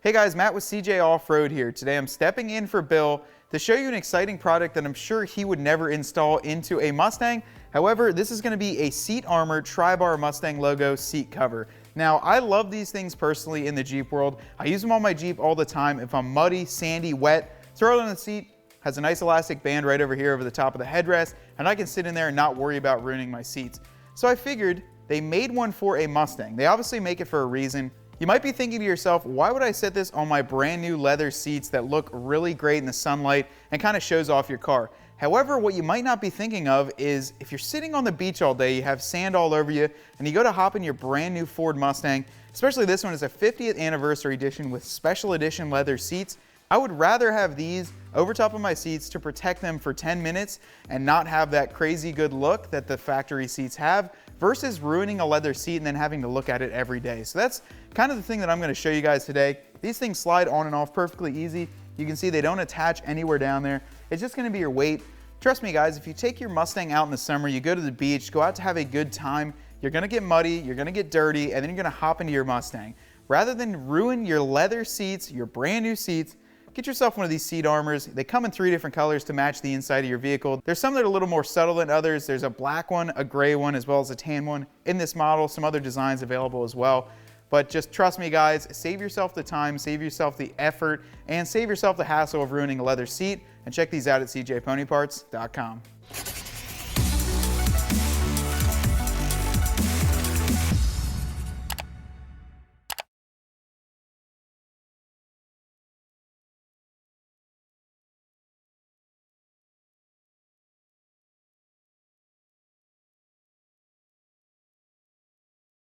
Hey guys, Matt with CJ Off-Road here. Today I'm stepping in for Bill to show you an exciting product that I'm sure he would never install into a Mustang. However, this is going to be a Seat Armour Tri-Bar Mustang logo seat cover. Now, I love these things personally in the Jeep world. I use them on my Jeep all the time. If I'm muddy, sandy, wet, throw it on the seat, has a nice elastic band right over here over the top of the headrest, and I can sit in there and not worry about ruining my seats. So I figured they made one for a Mustang. They obviously make it for a reason. You might be thinking to yourself, why would I set this on my brand new leather seats that look really great in the sunlight and kind of shows off your car? However, what you might not be thinking of is if you're sitting on the beach all day, you have sand all over you, and you go to hop in your brand new Ford Mustang, especially this one is a 50th anniversary edition with special edition leather seats. I would rather have these over top of my seats to protect them for 10 minutes and not have that crazy good look that the factory seats have versus ruining a leather seat and then having to look at it every day. So that's kind of the thing that I'm going to show you guys today. These things slide on and off perfectly easy. You can see they don't attach anywhere down there. It's just going to be your weight. Trust me guys, if you take your Mustang out in the summer, you go to the beach, go out to have a good time, you're going to get muddy, you're going to get dirty, and then you're going to hop into your Mustang. Rather than ruin your leather seats, your brand new seats, get yourself one of these Seat Armours. They come in 3 different colors to match the inside of your vehicle. There's some that are a little more subtle than others. There's a black one, a gray one, as well as a tan one in this model. Some other designs available as well. But just trust me guys, save yourself the time, save yourself the effort, and save yourself the hassle of ruining a leather seat. And check these out at cjponyparts.com.